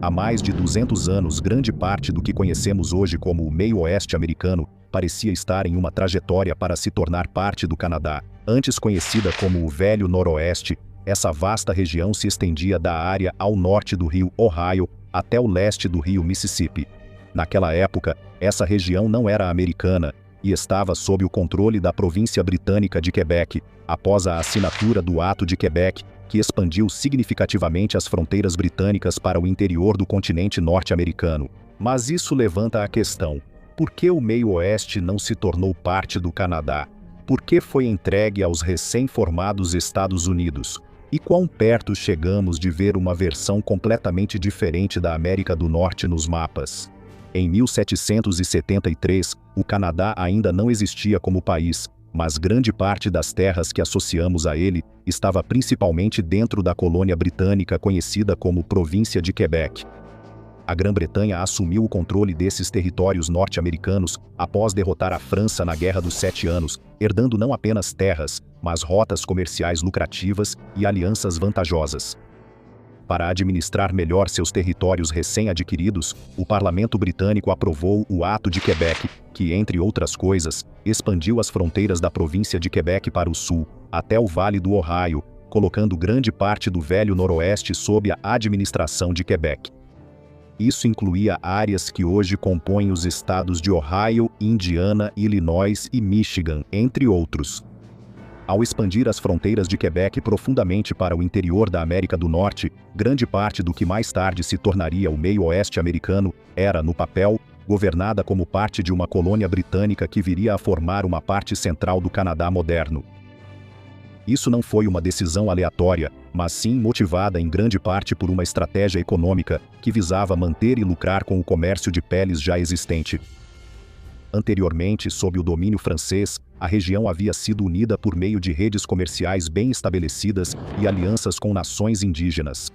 Há mais de 200 anos, grande parte do que conhecemos hoje como o meio-oeste americano parecia estar em uma trajetória para se tornar parte do Canadá. Antes conhecida como o Velho Noroeste, essa vasta região se estendia da área ao norte do rio Ohio até o leste do rio Mississippi. Naquela época, essa região não era americana e estava sob o controle da província britânica de Quebec, após a assinatura do Ato de Quebec, que expandiu significativamente as fronteiras britânicas para o interior do continente norte-americano. Mas isso levanta a questão: por que o meio-oeste não se tornou parte do Canadá? Por que foi entregue aos recém-formados Estados Unidos? E quão perto chegamos de ver uma versão completamente diferente da América do Norte nos mapas? Em 1773, o Canadá ainda não existia como país, mas grande parte das terras que associamos a ele estava principalmente dentro da colônia britânica conhecida como Província de Quebec. A Grã-Bretanha assumiu o controle desses territórios norte-americanos após derrotar a França na Guerra dos 7 Anos, herdando não apenas terras, mas rotas comerciais lucrativas e alianças vantajosas. Para administrar melhor seus territórios recém-adquiridos, o Parlamento britânico aprovou o Ato de Quebec, que, entre outras coisas, expandiu as fronteiras da província de Quebec para o sul, até o Vale do Ohio, colocando grande parte do Velho Noroeste sob a administração de Quebec. Isso incluía áreas que hoje compõem os estados de Ohio, Indiana, Illinois e Michigan, entre outros. Ao expandir as fronteiras de Quebec profundamente para o interior da América do Norte, grande parte do que mais tarde se tornaria o meio-oeste americano era, no papel, governada como parte de uma colônia britânica que viria a formar uma parte central do Canadá moderno. Isso não foi uma decisão aleatória, mas sim motivada em grande parte por uma estratégia econômica que visava manter e lucrar com o comércio de peles já existente. Anteriormente, sob o domínio francês, a região havia sido unida por meio de redes comerciais bem estabelecidas e alianças com nações indígenas.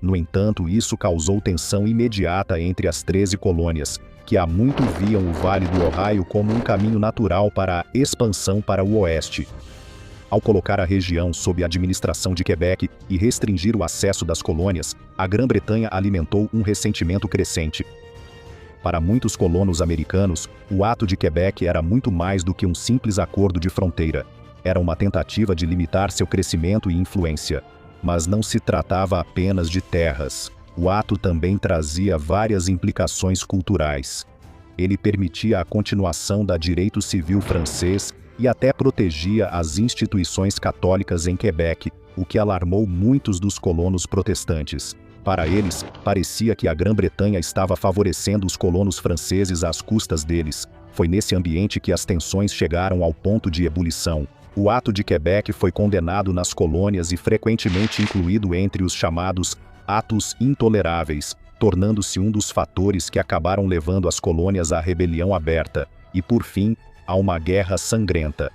No entanto, isso causou tensão imediata entre as 13 colônias, que há muito viam o Vale do Ohio como um caminho natural para a expansão para o oeste. Ao colocar a região sob a administração de Quebec e restringir o acesso das colônias, a Grã-Bretanha alimentou um ressentimento crescente. Para muitos colonos americanos, o Ato de Quebec era muito mais do que um simples acordo de fronteira. Era uma tentativa de limitar seu crescimento e influência. Mas não se tratava apenas de terras. O ato também trazia várias implicações culturais. Ele permitia a continuação da direito civil francês e até protegia as instituições católicas em Quebec, o que alarmou muitos dos colonos protestantes. Para eles, parecia que a Grã-Bretanha estava favorecendo os colonos franceses às custas deles. Foi nesse ambiente que as tensões chegaram ao ponto de ebulição. O Ato de Quebec foi condenado nas colônias e frequentemente incluído entre os chamados atos intoleráveis, tornando-se um dos fatores que acabaram levando as colônias à rebelião aberta e, por fim, a uma guerra sangrenta.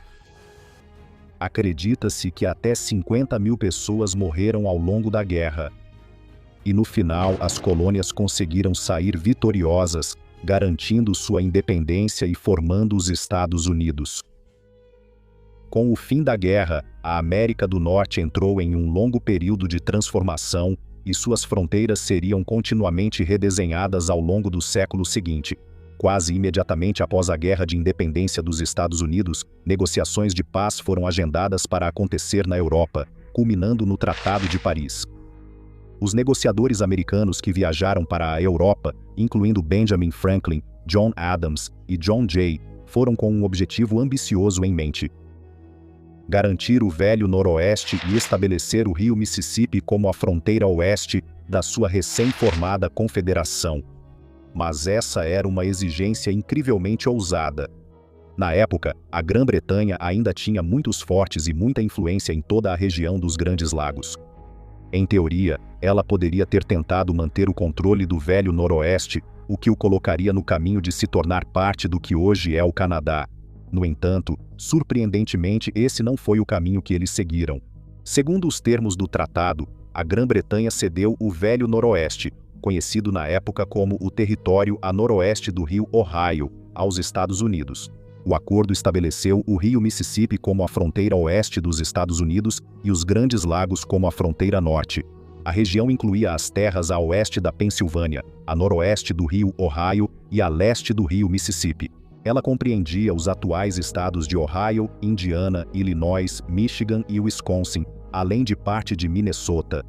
Acredita-se que até 50 mil pessoas morreram ao longo da guerra. E no final, as colônias conseguiram sair vitoriosas, garantindo sua independência e formando os Estados Unidos. Com o fim da guerra, a América do Norte entrou em um longo período de transformação e suas fronteiras seriam continuamente redesenhadas ao longo do século seguinte. Quase imediatamente após a Guerra de Independência dos Estados Unidos, negociações de paz foram agendadas para acontecer na Europa, culminando no Tratado de Paris. Os negociadores americanos que viajaram para a Europa, incluindo Benjamin Franklin, John Adams e John Jay, foram com um objetivo ambicioso em mente: garantir o Velho Noroeste e estabelecer o rio Mississippi como a fronteira oeste da sua recém-formada confederação. Mas essa era uma exigência incrivelmente ousada. Na época, a Grã-Bretanha ainda tinha muitos fortes e muita influência em toda a região dos Grandes Lagos. Em teoria, ela poderia ter tentado manter o controle do Velho Noroeste, o que o colocaria no caminho de se tornar parte do que hoje é o Canadá. No entanto, surpreendentemente, esse não foi o caminho que eles seguiram. Segundo os termos do tratado, a Grã-Bretanha cedeu o Velho Noroeste, conhecido na época como o território a noroeste do rio Ohio, aos Estados Unidos. O acordo estabeleceu o rio Mississippi como a fronteira oeste dos Estados Unidos e os Grandes Lagos como a fronteira norte. A região incluía as terras a oeste da Pensilvânia, a noroeste do rio Ohio e a leste do rio Mississippi. Ela compreendia os atuais estados de Ohio, Indiana, Illinois, Michigan e Wisconsin, além de parte de Minnesota.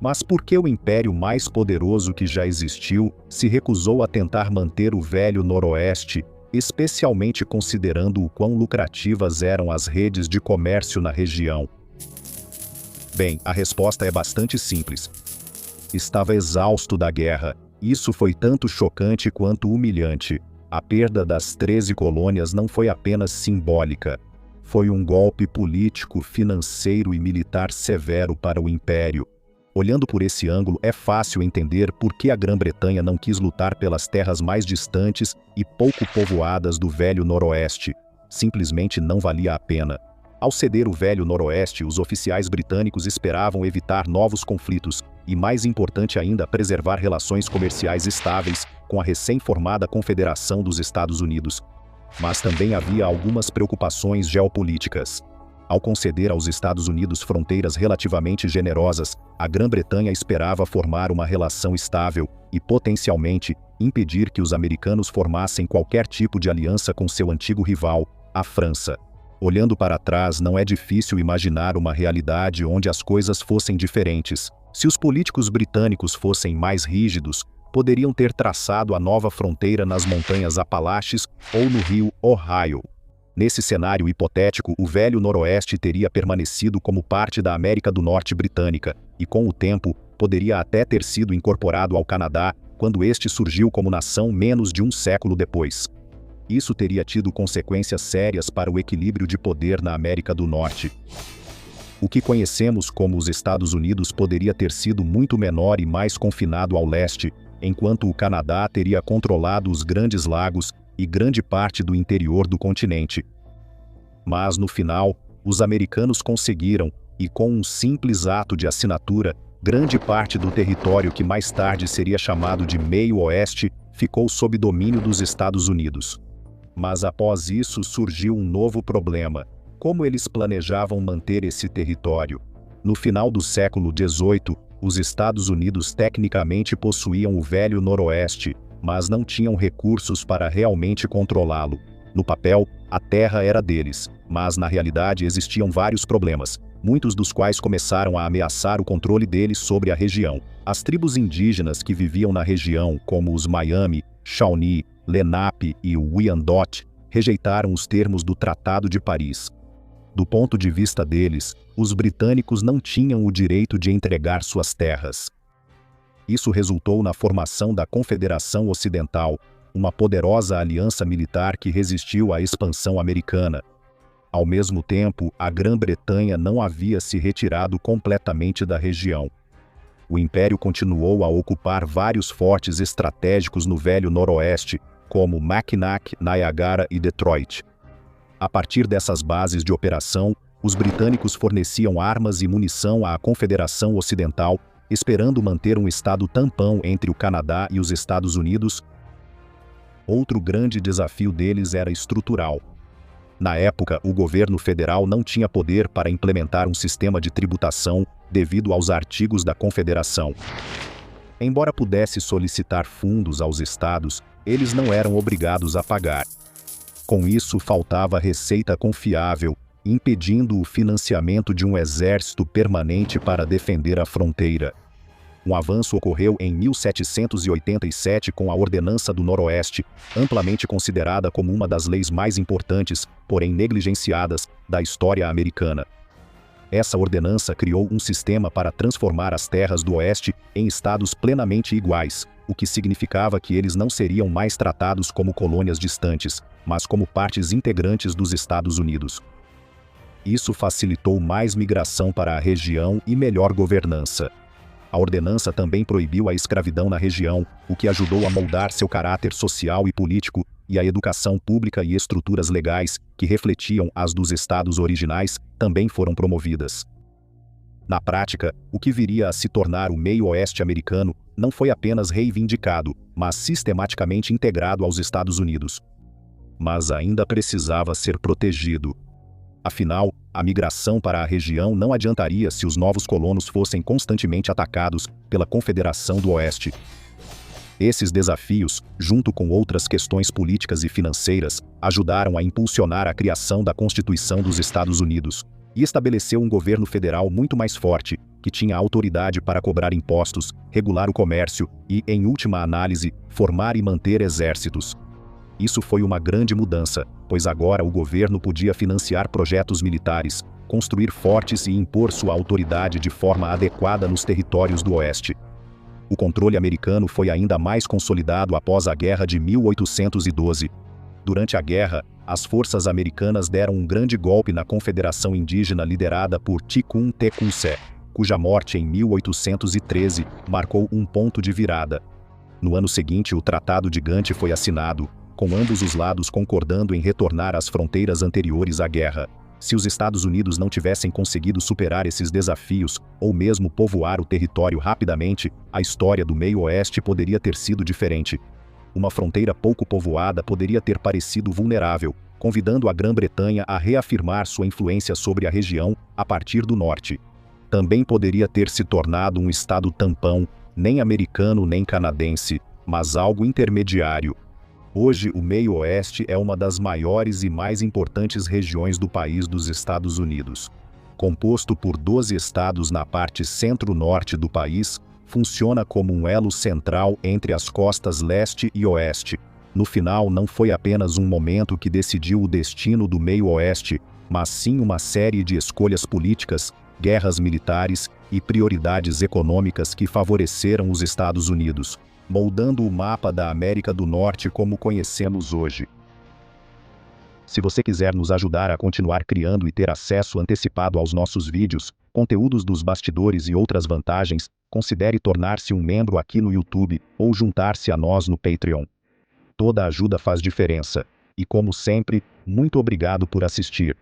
Mas por que o império mais poderoso que já existiu se recusou a tentar manter o velho Noroeste, especialmente considerando o quão lucrativas eram as redes de comércio na região? Bem, a resposta é bastante simples. Estava exausto da guerra. Isso foi tanto chocante quanto humilhante. A perda das 13 colônias não foi apenas simbólica. Foi um golpe político, financeiro e militar severo para o império. Olhando por esse ângulo, é fácil entender por que a Grã-Bretanha não quis lutar pelas terras mais distantes e pouco povoadas do velho Noroeste. Simplesmente não valia a pena. Ao ceder o velho Noroeste, os oficiais britânicos esperavam evitar novos conflitos e, mais importante ainda, preservar relações comerciais estáveis com a recém-formada Confederação dos Estados Unidos. Mas também havia algumas preocupações geopolíticas. Ao conceder aos Estados Unidos fronteiras relativamente generosas, a Grã-Bretanha esperava formar uma relação estável e, potencialmente, impedir que os americanos formassem qualquer tipo de aliança com seu antigo rival, a França. Olhando para trás, não é difícil imaginar uma realidade onde as coisas fossem diferentes. Se os políticos britânicos fossem mais rígidos, poderiam ter traçado a nova fronteira nas montanhas Apalaches ou no rio Ohio. Nesse cenário hipotético, o velho Noroeste teria permanecido como parte da América do Norte britânica e, com o tempo, poderia até ter sido incorporado ao Canadá quando este surgiu como nação menos de um século depois. Isso teria tido consequências sérias para o equilíbrio de poder na América do Norte. O que conhecemos como os Estados Unidos poderia ter sido muito menor e mais confinado ao leste, enquanto o Canadá teria controlado os Grandes Lagos e grande parte do interior do continente. Mas, no final, os americanos conseguiram, e com um simples ato de assinatura, grande parte do território que mais tarde seria chamado de Meio Oeste ficou sob domínio dos Estados Unidos. Mas após isso surgiu um novo problema: como eles planejavam manter esse território? No final do século XVIII, os Estados Unidos tecnicamente possuíam o velho Noroeste, mas não tinham recursos para realmente controlá-lo. No papel, a terra era deles, mas na realidade existiam vários problemas, muitos dos quais começaram a ameaçar o controle deles sobre a região. As tribos indígenas que viviam na região, como os Miami, Shawnee, Lenape e Wyandot, rejeitaram os termos do Tratado de Paris. Do ponto de vista deles, os britânicos não tinham o direito de entregar suas terras. Isso resultou na formação da Confederação Ocidental, uma poderosa aliança militar que resistiu à expansão americana. Ao mesmo tempo, a Grã-Bretanha não havia se retirado completamente da região. O Império continuou a ocupar vários fortes estratégicos no velho Noroeste, como Mackinac, Niagara e Detroit. A partir dessas bases de operação, os britânicos forneciam armas e munição à Confederação Ocidental, esperando manter um estado tampão entre o Canadá e os Estados Unidos. Outro grande desafio deles era estrutural. Na época, o governo federal não tinha poder para implementar um sistema de tributação devido aos artigos da Confederação. Embora pudesse solicitar fundos aos estados, eles não eram obrigados a pagar. Com isso, faltava receita confiável, impedindo o financiamento de um exército permanente para defender a fronteira. Um avanço ocorreu em 1787 com a Ordenança do Noroeste, amplamente considerada como uma das leis mais importantes, porém negligenciadas, da história americana. Essa ordenança criou um sistema para transformar as terras do Oeste em estados plenamente iguais, o que significava que eles não seriam mais tratados como colônias distantes, mas como partes integrantes dos Estados Unidos. Isso facilitou mais migração para a região e melhor governança. A ordenança também proibiu a escravidão na região, o que ajudou a moldar seu caráter social e político, e a educação pública e estruturas legais, que refletiam as dos estados originais, também foram promovidas. Na prática, o que viria a se tornar o meio-oeste americano não foi apenas reivindicado, mas sistematicamente integrado aos Estados Unidos. Mas ainda precisava ser protegido. Afinal, a migração para a região não adiantaria se os novos colonos fossem constantemente atacados pela Confederação do Oeste. Esses desafios, junto com outras questões políticas e financeiras, ajudaram a impulsionar a criação da Constituição dos Estados Unidos e estabeleceu um governo federal muito mais forte, que tinha autoridade para cobrar impostos, regular o comércio e, em última análise, formar e manter exércitos. Isso foi uma grande mudança, pois agora o governo podia financiar projetos militares, construir fortes e impor sua autoridade de forma adequada nos territórios do Oeste. O controle americano foi ainda mais consolidado após a Guerra de 1812. Durante a guerra, as forças americanas deram um grande golpe na Confederação Indígena liderada por Tikum Tecumseh, cuja morte em 1813 marcou um ponto de virada. No ano seguinte, o Tratado de Gante foi assinado, com ambos os lados concordando em retornar às fronteiras anteriores à guerra. Se os Estados Unidos não tivessem conseguido superar esses desafios, ou mesmo povoar o território rapidamente, a história do Meio-Oeste poderia ter sido diferente. Uma fronteira pouco povoada poderia ter parecido vulnerável, convidando a Grã-Bretanha a reafirmar sua influência sobre a região a partir do norte. Também poderia ter se tornado um estado tampão, nem americano nem canadense, mas algo intermediário. Hoje, o Meio-Oeste é uma das maiores e mais importantes regiões do país dos Estados Unidos. Composto por 12 estados na parte centro-norte do país, funciona como um elo central entre as costas leste e oeste. No final, não foi apenas um momento que decidiu o destino do Meio-Oeste, mas sim uma série de escolhas políticas, guerras militares e prioridades econômicas que favoreceram os Estados Unidos, moldando o mapa da América do Norte como conhecemos hoje. Se você quiser nos ajudar a continuar criando e ter acesso antecipado aos nossos vídeos, conteúdos dos bastidores e outras vantagens, considere tornar-se um membro aqui no YouTube ou juntar-se a nós no Patreon. Toda ajuda faz diferença. E como sempre, muito obrigado por assistir.